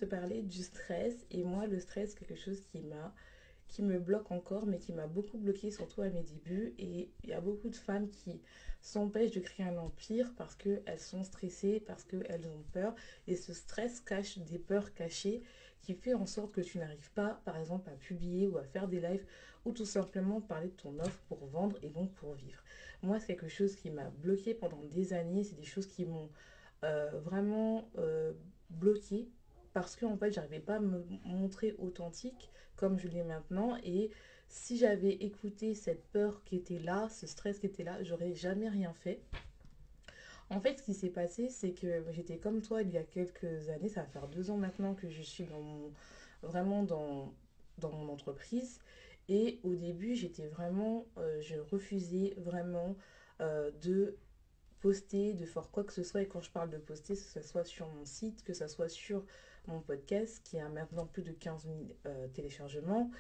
te parler du stress. Et moi, le stress, quelque chose qui me bloque encore, mais qui m'a beaucoup bloqué, surtout à mes débuts. Et il y a beaucoup de femmes qui s'empêchent de créer un empire parce qu'elles sont stressées, parce qu'elles ont peur. Et ce stress cache des peurs cachées qui fait en sorte que tu n'arrives pas, par exemple, à publier ou à faire des lives ou tout simplement parler de ton offre pour vendre et donc pour vivre. Moi, c'est quelque chose qui m'a bloqué pendant des années. C'est des choses qui m'ont vraiment bloquée parce que en fait j'arrivais pas à me montrer authentique comme je l'ai maintenant et si j'avais écouté cette peur qui était là, ce stress qui était là, j'aurais jamais rien fait. En fait, ce qui s'est passé, c'est que j'étais comme toi il y a quelques années, ça va faire 2 ans maintenant que je suis vraiment dans mon entreprise. Et au début, j'étais vraiment, je refusais vraiment de poster, de faire quoi que ce soit. Et quand je parle de poster, que ce soit sur mon site, que ce soit sur mon podcast, qui a maintenant plus de 15 000 téléchargements,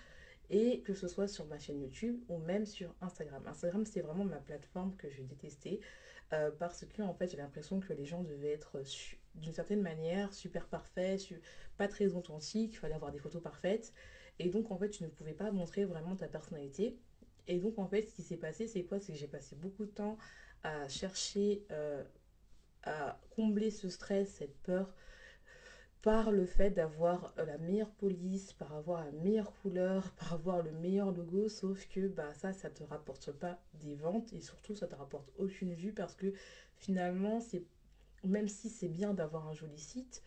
et que ce soit sur ma chaîne YouTube ou même sur Instagram. Instagram, c'est vraiment ma plateforme que je détestais parce que en fait, j'ai l'impression que les gens devaient être d'une certaine manière super parfaits, pas très authentiques, il fallait avoir des photos parfaites. Et donc, en fait, tu ne pouvais pas montrer vraiment ta personnalité. Et donc, en fait, ce qui s'est passé, c'est quoi? C'est que j'ai passé beaucoup de temps à chercher à combler ce stress, cette peur, par le fait d'avoir la meilleure police, par avoir la meilleure couleur, par avoir le meilleur logo, sauf que bah, ça te rapporte pas des ventes et surtout ça te rapporte aucune vue parce que finalement, même si c'est bien d'avoir un joli site,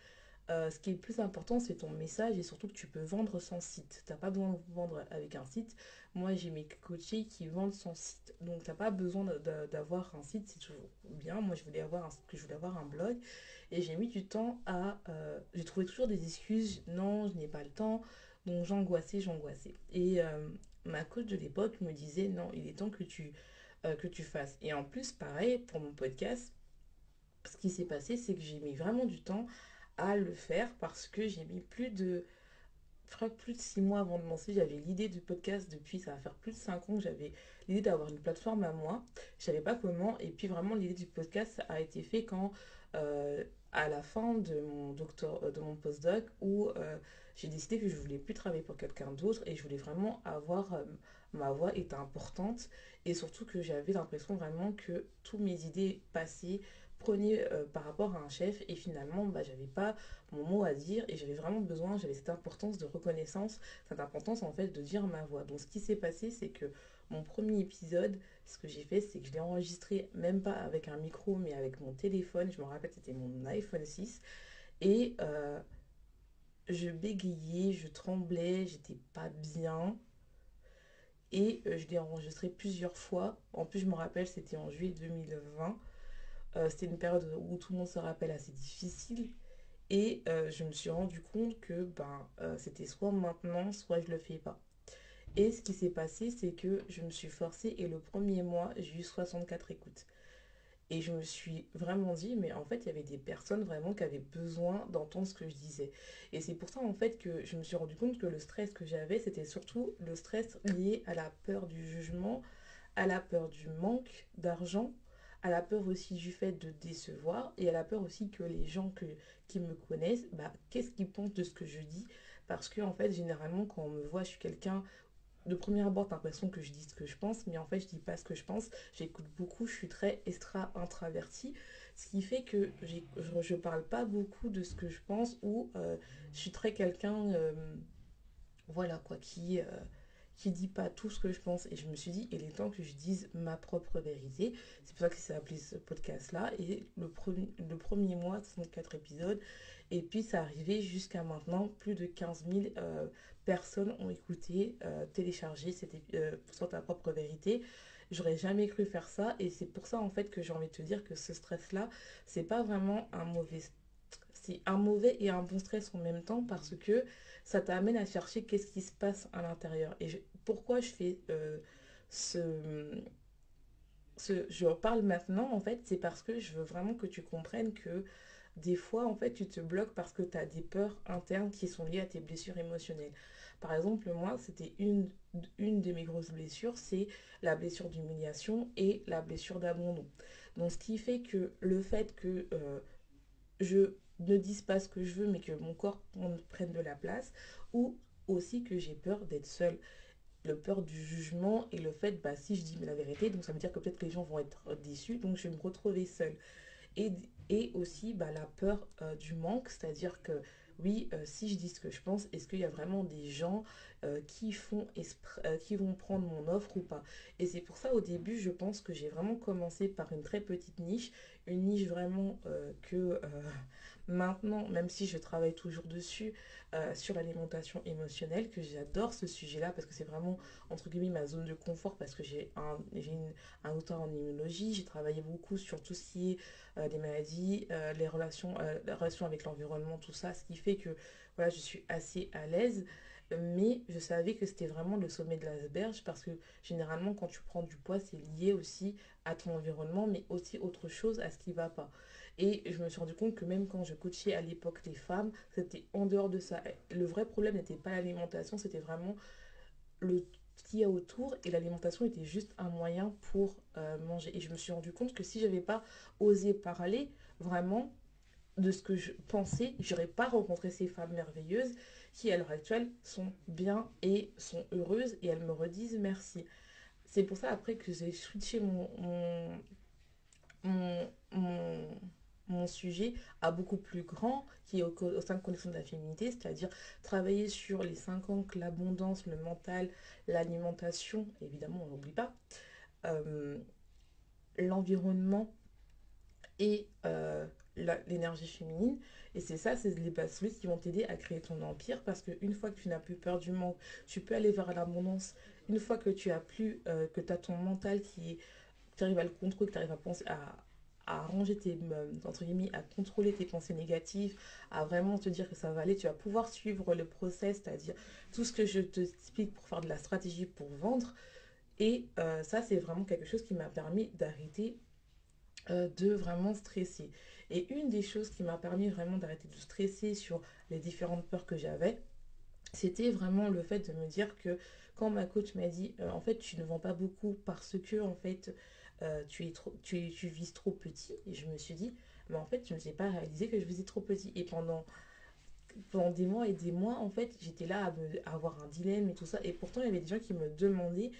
ce qui est le plus important, c'est ton message et surtout que tu peux vendre sans site. Tu n'as pas besoin de vendre avec un site. Moi, j'ai mes coachés qui vendent sans site. Donc, tu n'as pas besoin d'avoir un site, c'est toujours bien. Moi, je voulais avoir un blog et j'ai mis du temps à... j'ai trouvé toujours des excuses. Non, je n'ai pas le temps. Donc, j'angoissais. Et ma coach de l'époque me disait, non, il est temps que tu fasses. Et en plus, pareil, pour mon podcast, ce qui s'est passé, c'est que j'ai mis vraiment du temps à le faire parce que j'ai mis je crois que plus de 6 mois avant de lancer. J'avais l'idée du podcast depuis, ça va faire plus de 5 ans que j'avais l'idée d'avoir une plateforme à moi. Je savais pas comment. Et puis vraiment, l'idée du podcast a été fait quand, euh, à la fin de de mon postdoc, où j'ai décidé que je voulais plus travailler pour quelqu'un d'autre et je voulais vraiment avoir, ma voix était importante et surtout que j'avais l'impression vraiment que toutes mes idées passées prenaient par rapport à un chef et finalement bah, j'avais pas mon mot à dire et j'avais vraiment besoin, j'avais cette importance de reconnaissance, cette importance en fait de dire ma voix. Donc ce qui s'est passé, c'est que mon premier épisode, ce que j'ai fait, c'est que je l'ai enregistré même pas avec un micro, mais avec mon téléphone. Je me rappelle, c'était mon iPhone 6 et je bégayais, je tremblais, j'étais pas bien. Et je l'ai enregistré plusieurs fois. En plus, je me rappelle, c'était en juillet 2020. C'était une période où tout le monde se rappelle assez difficile. Et je me suis rendu compte que c'était soit maintenant, soit je le fais pas. Et ce qui s'est passé, c'est que je me suis forcée et le premier mois, j'ai eu 64 écoutes. Et je me suis vraiment dit, mais en fait, il y avait des personnes vraiment qui avaient besoin d'entendre ce que je disais. Et c'est pour ça, en fait, que je me suis rendu compte que le stress que j'avais, c'était surtout le stress lié à la peur du jugement, à la peur du manque d'argent, à la peur aussi du fait de décevoir et à la peur aussi que les gens qui me connaissent, bah, qu'est-ce qu'ils pensent de ce que je dis. Parce que, en fait, généralement, quand on me voit, je suis quelqu'un de premier abord, t'as l'impression que je dis ce que je pense, mais en fait, je dis pas ce que je pense. J'écoute beaucoup, je suis très extra-introvertie, ce qui fait que je parle pas beaucoup de ce que je pense ou je suis très quelqu'un, voilà quoi, qui dit pas tout ce que je pense. Et je me suis dit, il est temps que je dise ma propre vérité. C'est pour ça que c'est appelé ce podcast-là. Et le premier mois, 64 épisodes. Et puis, ça arrivait jusqu'à maintenant. Plus de 15 000 personnes ont écouté, téléchargé sur ta propre vérité. J'aurais jamais cru faire ça. Et c'est pour ça, en fait, que j'ai envie de te dire que ce stress-là, c'est pas vraiment un mauvais c'est un mauvais et un bon stress en même temps parce que ça t'amène à chercher qu'est-ce qui se passe à l'intérieur. Pourquoi je fais ce, je en parle maintenant en fait, c'est parce que je veux vraiment que tu comprennes que des fois en fait tu te bloques parce que tu as des peurs internes qui sont liées à tes blessures émotionnelles. Par exemple, moi, c'était une de mes grosses blessures, c'est la blessure d'humiliation et la blessure d'abandon. Donc ce qui fait que le fait que je ne dise pas ce que je veux, mais que mon corps prenne de la place, ou aussi que j'ai peur d'être seule. Le peur du jugement et le fait, bah, si je dis la vérité, donc ça veut dire que peut-être que les gens vont être déçus, donc je vais me retrouver seule. Et, et aussi bah, la peur du manque, c'est-à-dire que oui, si je dis ce que je pense, est-ce qu'il y a vraiment des gens qui vont prendre mon offre ou pas? Et c'est pour ça au début, je pense que j'ai vraiment commencé par une très petite niche, une niche vraiment que maintenant, même si je travaille toujours dessus, sur l'alimentation émotionnelle, que j'adore ce sujet-là parce que c'est vraiment, entre guillemets, ma zone de confort parce que un doctorat en immunologie, j'ai travaillé beaucoup sur tout ce qui est des maladies, les relations avec l'environnement, tout ça, ce qui fait que voilà, je suis assez à l'aise. Mais je savais que c'était vraiment le sommet de l'iceberg parce que généralement, quand tu prends du poids, c'est lié aussi à ton environnement, mais aussi autre chose à ce qui va pas. Et je me suis rendu compte que même quand je coachais à l'époque les femmes, c'était en dehors de ça. Le vrai problème n'était pas l'alimentation, c'était vraiment le ce qu'il y a autour et l'alimentation était juste un moyen pour manger. Et je me suis rendu compte que si j'avais pas osé parler vraiment de ce que je pensais, j'aurais pas rencontré ces femmes merveilleuses qui à l'heure actuelle sont bien et sont heureuses et elles me redisent merci. C'est pour ça après que j'ai switché mon, mon, mon sujet à beaucoup plus grand qui est au sein de connexion de la féminité, c'est-à-dire travailler sur les 5 ans que l'abondance, le mental, l'alimentation, évidemment on n'oublie pas, euh, l'environnement et l'énergie féminine. Et c'est ça, c'est les bases solides qui vont t'aider à créer ton empire parce qu'une fois que tu n'as plus peur du manque, tu peux aller vers l'abondance. Une fois que tu as plus, que tu as ton mental tu arrives à le contrôler, que tu arrives à penser à arranger entre guillemets, à contrôler tes pensées négatives, à vraiment te dire que ça va aller, tu vas pouvoir suivre le process, c'est-à-dire tout ce que je te explique pour faire de la stratégie pour vendre. Et ça, c'est vraiment quelque chose qui m'a permis d'arrêter de vraiment stresser. Et une des choses qui m'a permis vraiment d'arrêter de stresser sur les différentes peurs que j'avais, c'était vraiment le fait de me dire que quand ma coach m'a dit en fait tu ne vends pas beaucoup parce que en fait tu vises trop petit et je me suis dit mais en fait je ne sais pas réalisé que je visais trop petit et pendant des mois et des mois en fait j'étais là à avoir un dilemme et tout ça et pourtant il y avait des gens qui me demandaient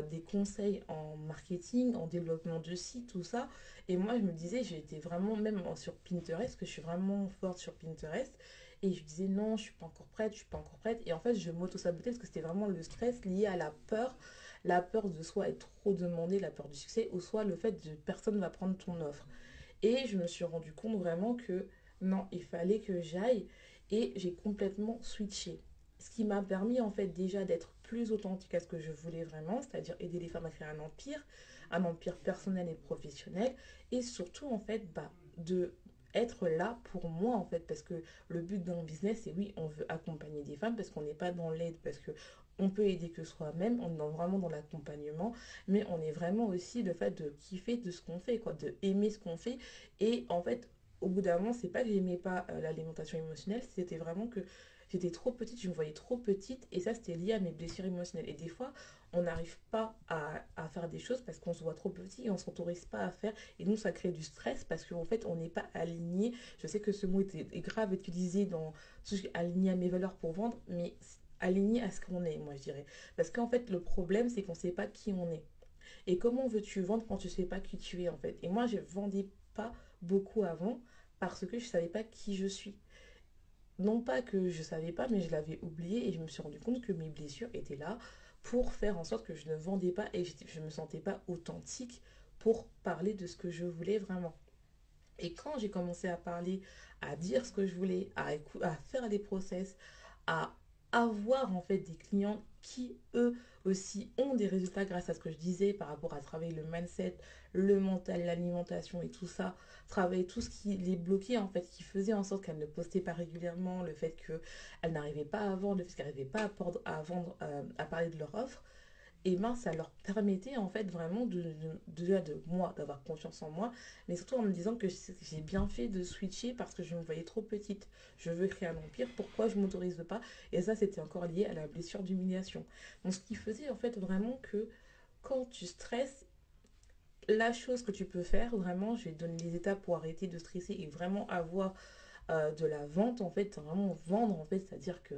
des conseils en marketing, en développement de site, tout ça. Et moi, je me disais, j'étais vraiment, même sur Pinterest, que je suis vraiment forte sur Pinterest. Et je disais, non, je suis pas encore prête, je suis pas encore prête. Et en fait, je m'auto-sabotais parce que c'était vraiment le stress lié à la peur de soit être trop demandé, la peur du succès, ou soit le fait de personne ne va prendre ton offre. Et je me suis rendu compte vraiment que non, il fallait que j'aille et j'ai complètement switché. Ce qui m'a permis en fait déjà d'être plus authentique à ce que je voulais vraiment, c'est-à-dire aider les femmes à créer un empire personnel et professionnel et surtout en fait bah, de être là pour moi en fait parce que le but d'un business c'est oui on veut accompagner des femmes parce qu'on n'est pas dans l'aide parce que on peut aider que soi-même, on est vraiment dans l'accompagnement, mais on est vraiment aussi le fait de kiffer de ce qu'on fait, quoi, de aimer ce qu'on fait. Et en fait, au bout d'un moment, c'est pas que j'aimais pas l'alimentation émotionnelle, c'était vraiment que j'étais trop petite, je me voyais trop petite, et ça c'était lié à mes blessures émotionnelles. Et des fois, on n'arrive pas à faire des choses parce qu'on se voit trop petit et on ne s'autorise pas à faire. Et nous, ça crée du stress parce qu'en fait, on n'est pas aligné. Je sais que ce mot est grave utilisé dans tout ce qui est aligné à mes valeurs pour vendre, mais aligné à ce qu'on est, moi je dirais. Parce qu'en fait, le problème, c'est qu'on ne sait pas qui on est. Et comment veux-tu vendre quand tu ne sais pas qui tu es, en fait? Et moi, je ne vendais pas beaucoup avant parce que je ne savais pas qui je suis. Non pas que je ne savais pas, mais je l'avais oublié et je me suis rendu compte que mes blessures étaient là pour faire en sorte que je ne vendais pas et je ne me sentais pas authentique pour parler de ce que je voulais vraiment. Et quand j'ai commencé à parler, à dire ce que je voulais, à faire des process, à avoir en fait des clients qui eux aussi ont des résultats grâce à ce que je disais par rapport à travailler le mindset, le mental, l'alimentation et tout ça, travailler tout ce qui les bloquait en fait, qui faisait en sorte qu'elles ne postaient pas régulièrement, le fait qu'elles n'arrivaient pas à vendre, le fait qu'elles n'arrivaient pas à vendre, à parler de leur offre et ben ça leur permettait en fait vraiment de moi d'avoir confiance en moi mais surtout en me disant que j'ai bien fait de switcher parce que je me voyais trop petite, je veux créer un empire, pourquoi je m'autorise pas, et ça c'était encore lié à la blessure d'humiliation. Donc ce qui faisait en fait vraiment que quand tu stresses, la chose que tu peux faire vraiment, je vais te donner les étapes pour arrêter de stresser et vraiment avoir de la vente, en fait, vraiment vendre, en fait, c'est-à-dire que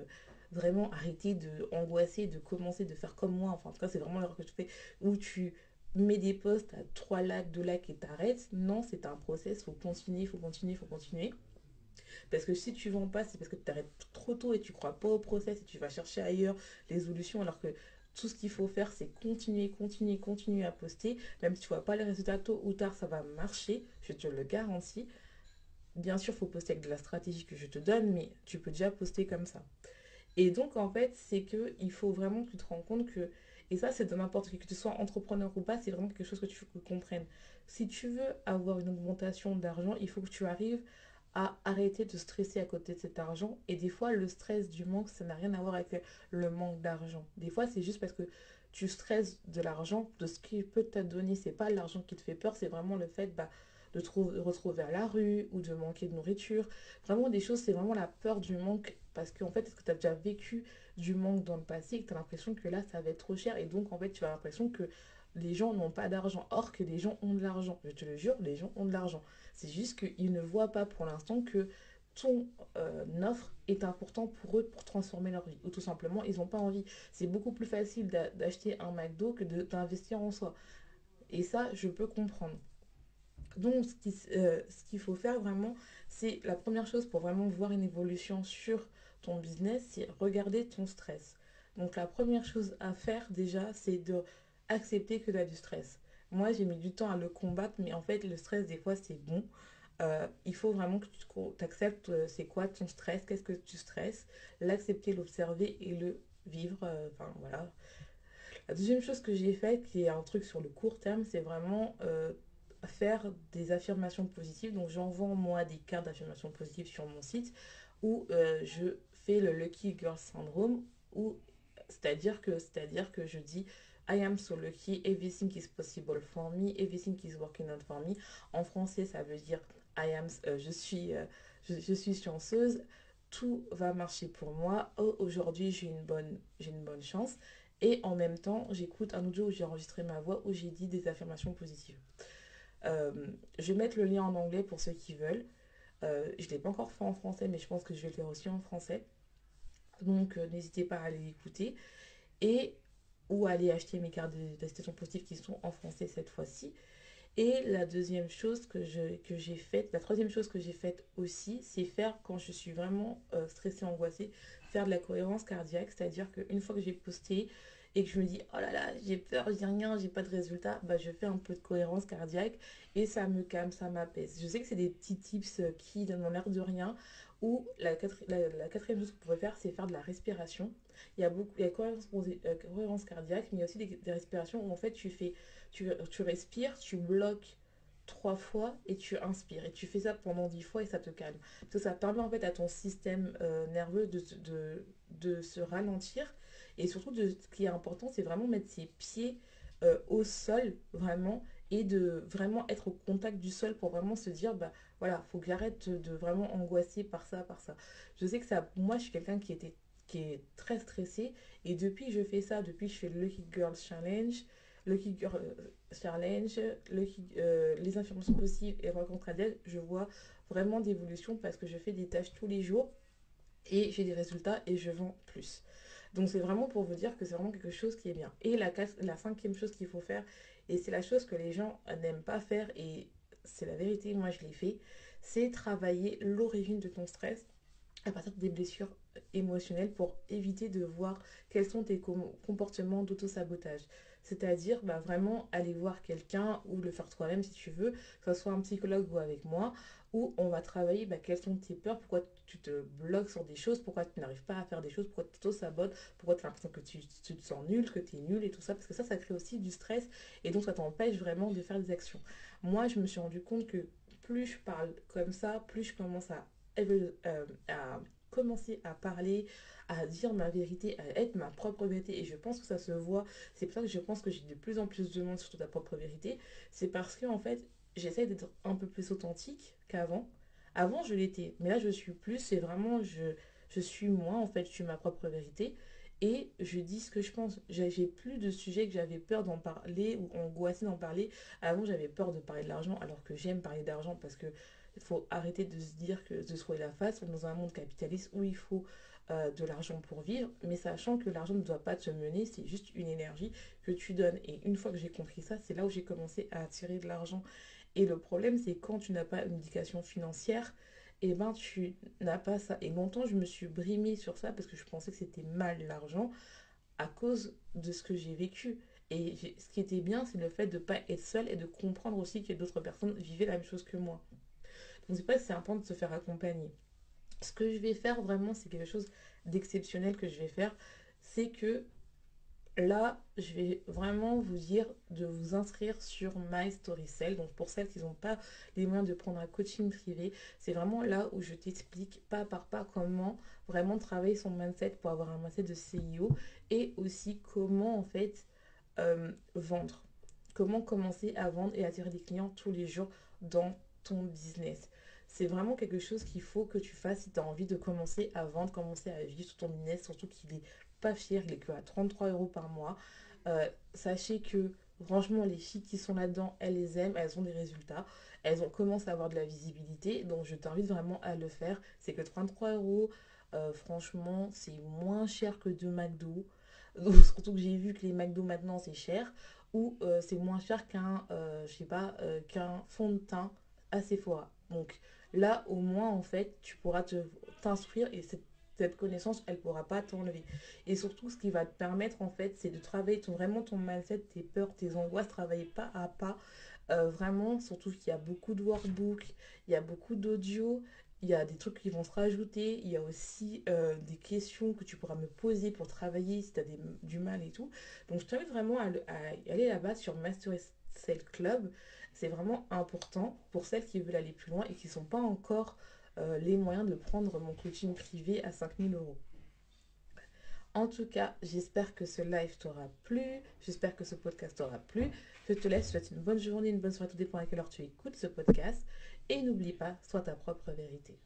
vraiment arrêter de angoisser, de commencer, de faire comme moi, enfin, en tout cas, c'est vraiment l'erreur que je fais, où tu mets des posts à 3 likes, 2 likes et t'arrêtes. Non, c'est un process, faut continuer, faut continuer, faut continuer. Parce que si tu vends pas, c'est parce que tu t'arrêtes trop tôt et tu crois pas au process et tu vas chercher ailleurs les solutions alors que tout ce qu'il faut faire, c'est continuer, continuer, continuer à poster. Même si tu vois pas les résultats tôt ou tard, ça va marcher, je te le garantis. Bien sûr, il faut poster avec de la stratégie que je te donne, mais tu peux déjà poster comme ça. Et donc, en fait, c'est que il faut vraiment que tu te rends compte que, et ça, c'est de n'importe qui, que tu sois entrepreneur ou pas, c'est vraiment quelque chose que tu comprennes. Si tu veux avoir une augmentation d'argent, il faut que tu arrives à arrêter de stresser à côté de cet argent. Et des fois, le stress du manque, ça n'a rien à voir avec le manque d'argent. Des fois, c'est juste parce que tu stresses de l'argent, de ce qu'il peut te donner. C'est pas l'argent qui te fait peur, c'est vraiment le fait de te retrouver à la rue ou de manquer de nourriture. Vraiment, des choses, c'est vraiment la peur du manque. Parce qu'en fait, est-ce que tu as déjà vécu du manque dans le passé et que tu as l'impression que là, ça va être trop cher. Et donc, en fait, tu as l'impression que les gens n'ont pas d'argent. Or que les gens ont de l'argent. Je te le jure, les gens ont de l'argent. C'est juste qu'ils ne voient pas pour l'instant que ton offre est important pour eux pour transformer leur vie. Ou tout simplement, ils n'ont pas envie. C'est beaucoup plus facile d'acheter un McDo que d'investir en soi. Et ça, je peux comprendre. Donc, ce qu'il faut faire vraiment, c'est la première chose pour vraiment voir une évolution sur ton business, c'est regarder ton stress. Donc, la première chose à faire déjà, c'est de accepter que tu as du stress. Moi, j'ai mis du temps à le combattre, mais en fait, le stress, des fois, c'est bon. Il faut vraiment que tu acceptes c'est quoi ton stress, qu'est-ce que tu stresses, l'accepter, l'observer et le vivre. Enfin, voilà. La deuxième chose que j'ai faite, qui est un truc sur le court terme, c'est vraiment faire des affirmations positives. Donc j'envoie moi des cartes d'affirmations positives sur mon site où je fais le Lucky Girl Syndrome, où c'est-à-dire que je dis I am so lucky, everything is possible for me, everything is working out for me. En français, ça veut dire je suis chanceuse, tout va marcher pour moi. Oh, aujourd'hui, j'ai une bonne chance. Et en même temps, j'écoute un audio où j'ai enregistré ma voix où j'ai dit des affirmations positives. Euh, je vais mettre le lien en anglais pour ceux qui veulent. Je ne l'ai pas encore fait en français, mais je pense que je vais le faire aussi en français. Donc, n'hésitez pas à aller l'écouter. Et ou à aller acheter mes cartes d'attestation positive qui sont en français cette fois-ci. Et la deuxième chose que j'ai faite, la troisième chose que j'ai faite aussi, c'est faire quand je suis vraiment stressée, angoissée, faire de la cohérence cardiaque. C'est-à-dire qu'une fois que j'ai posté et que je me dis, oh là là, j'ai peur, j'ai rien, j'ai pas de résultat, bah, je fais un peu de cohérence cardiaque et ça me calme, ça m'apaise. Je sais que c'est des petits tips qui n'ont l'air de rien. Ou la quatrième chose que vous pouvez faire, c'est faire de la respiration. Il y a cohérence cardiaque, mais il y a aussi des respirations où en fait tu respires, tu bloques 3 fois et tu inspires. Et tu fais ça pendant 10 fois et ça te calme. Parce que ça permet en fait à ton système nerveux de se ralentir. Et surtout, ce qui est important, c'est vraiment mettre ses pieds au sol, vraiment, et de vraiment être au contact du sol pour vraiment se dire, bah voilà, faut que j'arrête de vraiment angoisser par ça, par ça. Je sais que ça, moi, je suis quelqu'un qui est très stressé. Et depuis que je fais ça, depuis que je fais le Lucky Girl Challenge, Lucky Girl Challenge, les informations positives et rencontres d'elle, je vois vraiment d'évolution parce que je fais des tâches tous les jours et j'ai des résultats et je vends plus. Donc c'est vraiment pour vous dire que c'est vraiment quelque chose qui est bien. Et la cinquième chose qu'il faut faire, et c'est la chose que les gens n'aiment pas faire, et c'est la vérité, moi je l'ai fait, c'est travailler l'origine de ton stress à partir des blessures émotionnelles pour éviter de voir quels sont tes comportements d'auto-sabotage. C'est-à-dire bah, vraiment aller voir quelqu'un ou le faire toi-même si tu veux, que ce soit un psychologue ou avec moi, où on va travailler bah, quelles sont tes peurs, pourquoi tu te bloques sur des choses, pourquoi tu n'arrives pas à faire des choses, pourquoi tu t'auto-sabotes, pourquoi tu as l'impression que tu te sens nul, que tu es nul et tout ça, parce que ça crée aussi du stress et donc ça t'empêche vraiment de faire des actions. Moi, je me suis rendu compte que plus je parle comme ça, plus je commence à commencer à parler, à dire ma vérité, à être ma propre vérité. Et je pense que ça se voit. C'est pour ça que je pense que j'ai de plus en plus de monde sur ta propre vérité. C'est parce que, en fait, j'essaie d'être un peu plus authentique qu'avant. Avant, je l'étais. Mais là, je suis plus. C'est vraiment, je suis moi, en fait. Je suis ma propre vérité. Et je dis ce que je pense. J'ai plus de sujets que j'avais peur d'en parler ou angoissé d'en parler. Avant, j'avais peur de parler de l'argent, alors que j'aime parler d'argent parce que Il faut arrêter de se dire que de se trouver la face. On est dans un monde capitaliste où il faut de l'argent pour vivre, mais sachant que l'argent ne doit pas te mener, c'est juste une énergie que tu donnes. Et une fois que j'ai compris ça, c'est là où j'ai commencé à attirer de l'argent. Et le problème, c'est quand tu n'as pas une éducation financière, et ben tu n'as pas ça. Et longtemps, je me suis brimée sur ça parce que je pensais que c'était mal l'argent à cause de ce que j'ai vécu. Et ce qui était bien, c'est le fait de ne pas être seule et de comprendre aussi que d'autres personnes vivaient la même chose que moi. Donc c'est pas que c'est important de se faire accompagner. Ce que je vais faire vraiment, c'est quelque chose d'exceptionnel que je vais faire. C'est que là, je vais vraiment vous dire de vous inscrire sur My Story Cell. Donc pour celles qui n'ont pas les moyens de prendre un coaching privé, c'est vraiment là où je t'explique pas par pas comment vraiment travailler son mindset pour avoir un mindset de CIO et aussi comment en fait vendre. Comment commencer à vendre et attirer des clients tous les jours dans ton business. C'est vraiment quelque chose qu'il faut que tu fasses si tu as envie de commencer à vendre, commencer à vivre sur ton business, surtout qu'il est pas cher, il est que à 33 euros par mois. Sachez que franchement, les filles qui sont là-dedans, elles les aiment, elles ont des résultats, elles ont commencé à avoir de la visibilité, donc je t'invite vraiment à le faire. C'est que 33 euros, franchement, c'est moins cher que de McDo. Donc, surtout que j'ai vu que les McDo maintenant c'est cher, ou c'est moins cher qu'un, je sais pas, qu'un fond de teint à Sephora. Donc là, au moins, en fait, tu pourras t'instruire et cette connaissance, elle ne pourra pas t'enlever. Et surtout, ce qui va te permettre, en fait, c'est de travailler vraiment ton mindset, tes peurs, tes angoisses, travailler pas à pas. Vraiment, surtout qu'il y a beaucoup de workbooks, il y a beaucoup d'audio, il y a des trucs qui vont se rajouter, il y a aussi des questions que tu pourras me poser pour travailler si tu as du mal et tout. Donc, je t'invite vraiment à aller là-bas sur Master Excel Club. C'est vraiment important pour celles qui veulent aller plus loin et qui ne sont pas encore les moyens de prendre mon coaching privé à 5 000 euros. En tout cas, j'espère que ce live t'aura plu, j'espère que ce podcast t'aura plu. Je te laisse, je te souhaite une bonne journée, une bonne soirée, tout dépend à quelle heure tu écoutes ce podcast. Et n'oublie pas, sois ta propre vérité.